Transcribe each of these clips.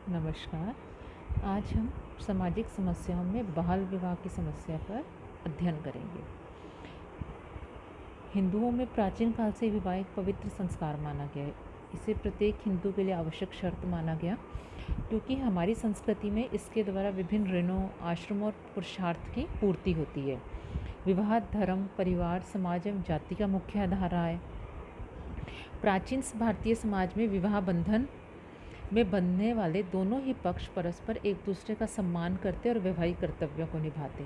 नमस्कार। आज हम सामाजिक समस्याओं में बाल विवाह की समस्या पर अध्ययन करेंगे। हिंदुओं में प्राचीन काल से विवाह एक पवित्र संस्कार माना गया है। इसे प्रत्येक हिंदू के लिए आवश्यक शर्त माना गया, क्योंकि हमारी संस्कृति में इसके द्वारा विभिन्न ऋणों, आश्रमों और पुरुषार्थ की पूर्ति होती है। विवाह धर्म, परिवार, समाज एवं जाति का मुख्य आधार रहा है। प्राचीन भारतीय समाज में विवाह बंधन में बंधने वाले दोनों ही पक्ष परस्पर एक दूसरे का सम्मान करते और वैवाहिक कर्तव्यों को निभाते।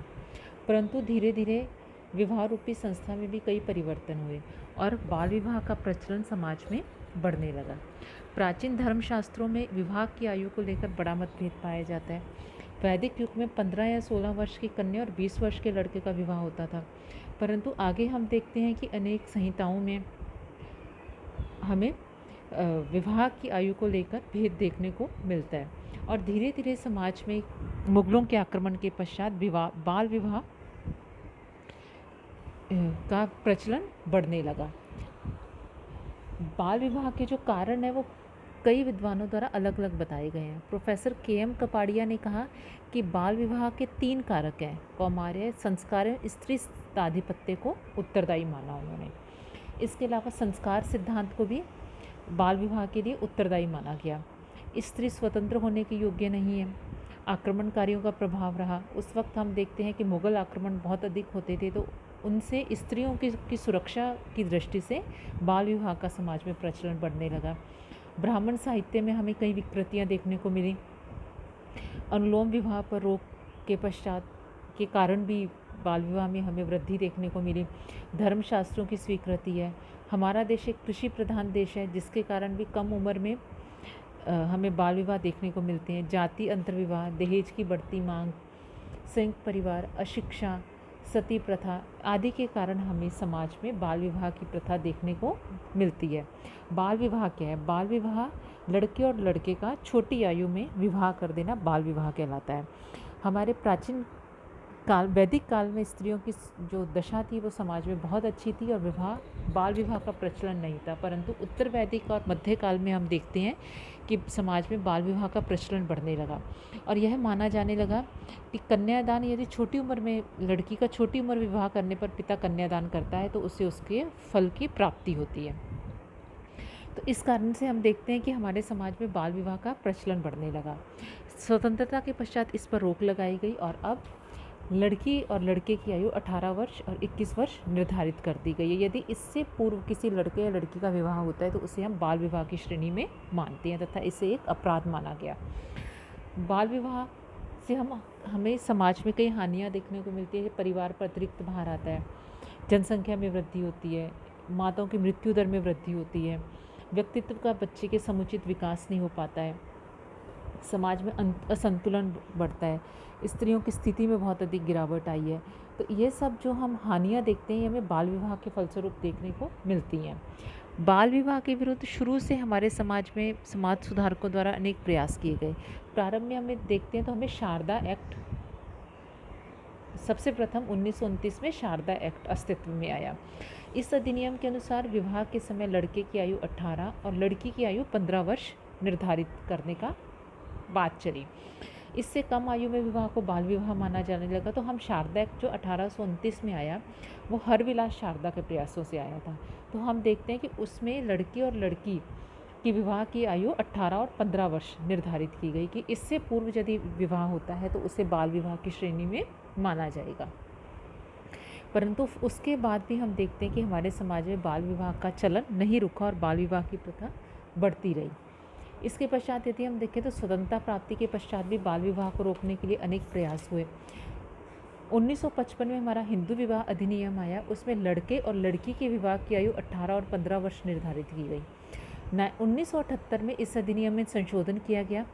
परंतु धीरे धीरे विवाह रूपी संस्था में भी कई परिवर्तन हुए और बाल विवाह का प्रचलन समाज में बढ़ने लगा। प्राचीन धर्मशास्त्रों में विवाह की आयु को लेकर बड़ा मतभेद पाया जाता है। वैदिक युग में 15 या 16 वर्ष की कन्या और 20 वर्ष के लड़के का विवाह होता था, परंतु आगे हम देखते हैं कि अनेक संहिताओं में हमें विवाह की आयु को लेकर भेद देखने को मिलता है। और धीरे धीरे समाज में मुगलों के आक्रमण के पश्चात बाल विवाह का प्रचलन बढ़ने लगा। बाल विवाह के जो कारण है वो कई विद्वानों द्वारा अलग अलग बताए गए हैं। Professor KM. कपाड़िया ने कहा कि बाल विवाह के 3 कारक हैं। कौमार्य, संस्कार, स्त्री आधिपत्य को उत्तरदायी माना उन्होंने। इसके अलावा संस्कार सिद्धांत को भी बाल विवाह के लिए उत्तरदायी माना गया। स्त्री स्वतंत्र होने के योग्य नहीं है। आक्रमणकारियों का प्रभाव रहा। उस वक्त हम देखते हैं कि मुग़ल आक्रमण बहुत अधिक होते थे, तो उनसे स्त्रियों की सुरक्षा की दृष्टि से बाल विवाह का समाज में प्रचलन बढ़ने लगा। ब्राह्मण साहित्य में हमें कई विकृतियाँ देखने को मिली। अनुलोम विवाह पर रोक के पश्चात के कारण भी बाल विवाह में हमें वृद्धि देखने को मिली। धर्मशास्त्रों की स्वीकृति है। हमारा देश एक कृषि प्रधान देश है, जिसके कारण भी कम उम्र में हमें बाल विवाह देखने को मिलते हैं। जाति अंतर्विवाह, दहेज की बढ़ती मांग, संयुक्त परिवार, अशिक्षा, सती प्रथा आदि के कारण हमें समाज में बाल विवाह की प्रथा देखने को मिलती है। बाल विवाह क्या है? बाल विवाह लड़के और लड़के का छोटी आयु में विवाह कर देना बाल विवाह कहलाता है। हमारे प्राचीन काल, वैदिक काल में स्त्रियों की जो दशा थी वो समाज में बहुत अच्छी थी और बाल विवाह का प्रचलन नहीं था। परंतु उत्तर वैदिक और मध्य काल में हम देखते हैं कि समाज में बाल विवाह का प्रचलन बढ़ने लगा और यह माना जाने लगा कि कन्यादान, यदि छोटी उम्र में लड़की का छोटी उम्र विवाह करने पर पिता कन्यादान करता है तो उसे उसके फल की प्राप्ति होती है। तो इस कारण से हम देखते हैं कि हमारे समाज में बाल विवाह का प्रचलन बढ़ने लगा। स्वतंत्रता के पश्चात इस पर रोक लगाई गई और अब लड़की और लड़के की आयु 18 वर्ष और 21 वर्ष निर्धारित कर दी गई है। यदि इससे पूर्व किसी लड़के या लड़की का विवाह होता है तो उसे हम बाल विवाह की श्रेणी में मानते हैं तथा इसे एक अपराध माना गया। बाल विवाह से हमें समाज में कई हानियाँ देखने को मिलती है। परिवार पर अतिरिक्त भार आता है, जनसंख्या में वृद्धि होती है, माताओं की मृत्यु दर में वृद्धि होती है, व्यक्तित्व का बच्चे के समुचित विकास नहीं हो पाता है, समाज में असंतुलन बढ़ता है, स्त्रियों की स्थिति में बहुत अधिक गिरावट आई है। तो ये सब जो हम हानियाँ देखते हैं, ये हमें बाल विवाह के फलस्वरूप देखने को मिलती हैं। बाल विवाह के विरुद्ध शुरू से हमारे समाज में समाज सुधारकों द्वारा अनेक प्रयास किए गए। प्रारंभ में हमें देखते हैं तो हमें शारदा एक्ट, सबसे प्रथम 1929 में शारदा एक्ट अस्तित्व में आया। इस अधिनियम के अनुसार विवाह के समय लड़के की आयु 18 और लड़की की आयु 15 वर्ष निर्धारित करने का बात चली। इससे कम आयु में विवाह को बाल विवाह माना जाने लगा। तो हम शारदा एक्ट जो 1829 में आया वो हरविलास शारदा के प्रयासों से आया था। तो हम देखते हैं कि उसमें लड़की और लड़की की विवाह की आयु 18 और 15 वर्ष निर्धारित की गई कि इससे पूर्व यदि विवाह होता है तो उसे बाल विवाह की श्रेणी में माना जाएगा। परंतु उसके बाद भी हम देखते हैं कि हमारे समाज में बाल विवाह का चलन नहीं रुका और बाल विवाह की प्रथा बढ़ती रही। इसके पश्चात यदि हम देखें तो स्वतंत्रता प्राप्ति के पश्चात भी बाल विवाह को रोकने के लिए अनेक प्रयास हुए। 1955 में हमारा हिंदू विवाह अधिनियम आया। उसमें लड़के और लड़की के विवाह की आयु 18 और 15 वर्ष निर्धारित की गई। 1978 में इस अधिनियम में संशोधन किया गया।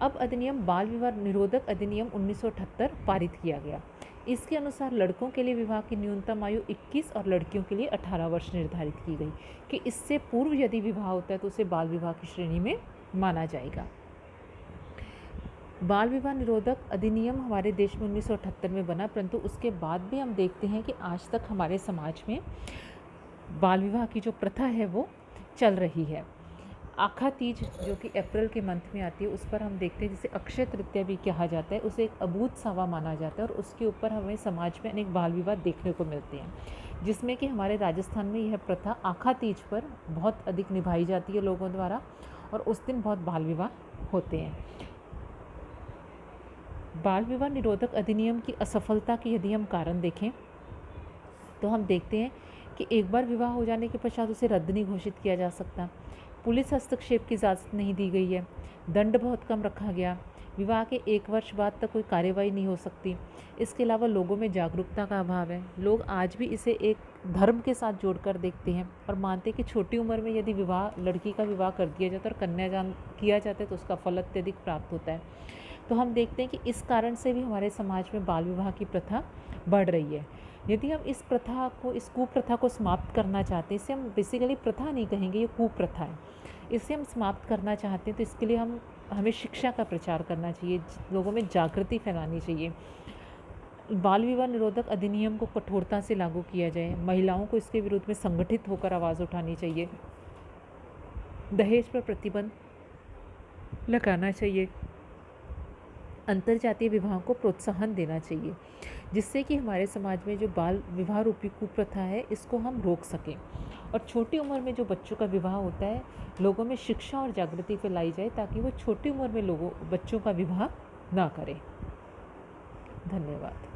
अब अधिनियम बाल विवाह निरोधक अधिनियम 1978 पारित किया गया। इसके अनुसार लड़कों के लिए विवाह की न्यूनतम आयु 21 और लड़कियों के लिए 18 वर्ष निर्धारित की गई कि इससे पूर्व यदि विवाह होता है तो उसे बाल विवाह की श्रेणी में माना जाएगा। बाल विवाह निरोधक अधिनियम हमारे देश में 1978 में बना, परंतु उसके बाद भी हम देखते हैं कि आज तक हमारे समाज में बाल विवाह की जो प्रथा है वो चल रही है। आखा तीज जो कि अप्रैल के मंथ में आती है, उस पर हम देखते हैं जिसे अक्षय तृतीया भी कहा जाता है, उसे एक अबूझ सावा माना जाता है और उसके ऊपर हमें समाज में अनेक बाल विवाह देखने को मिलते हैं, जिसमें कि हमारे राजस्थान में यह प्रथा आखा तीज पर बहुत अधिक निभाई जाती है लोगों द्वारा और उस दिन बहुत बाल विवाह होते हैं। बाल विवाह निरोधक अधिनियम की असफलता के यदि हम कारण देखें तो हम देखते हैं कि एक बार विवाह हो जाने के पश्चात उसे रद्द नहीं घोषित किया जा सकता, पुलिस हस्तक्षेप की इजाज़त नहीं दी गई है, दंड बहुत कम रखा गया, विवाह के 1 वर्ष बाद तक कोई कार्यवाही नहीं हो सकती। इसके अलावा लोगों में जागरूकता का अभाव है, लोग आज भी इसे एक धर्म के साथ जोड़कर देखते हैं और मानते हैं कि छोटी उम्र में यदि लड़की का विवाह कर दिया जाता है और कन्यादान किया जाता है तो उसका फल अत्यधिक प्राप्त होता है। तो हम देखते हैं कि इस कारण से भी हमारे समाज में बाल विवाह की प्रथा बढ़ रही है। यदि हम इस कुप्रथा को समाप्त करना चाहते हैं, इसे हम बेसिकली प्रथा नहीं कहेंगे, ये कुप्रथा है, इसे हम समाप्त करना चाहते हैं तो इसके लिए हमें शिक्षा का प्रचार करना चाहिए, लोगों में जागृति फैलानी चाहिए। बाल विवाह निरोधक अधिनियम को कठोरता से लागू किया जाए, महिलाओं को इसके विरुद्ध में संगठित होकर आवाज़ उठानी चाहिए, दहेज पर प्रतिबंध लगाना चाहिए, अंतर्जातीय विवाह को प्रोत्साहन देना चाहिए, जिससे कि हमारे समाज में जो बाल विवाह रूपी कुप्रथा है इसको हम रोक सकें और छोटी उम्र में जो बच्चों का विवाह होता है लोगों में शिक्षा और जागृति फैलाई जाए ताकि वो छोटी उम्र में बच्चों का विवाह ना करें। धन्यवाद।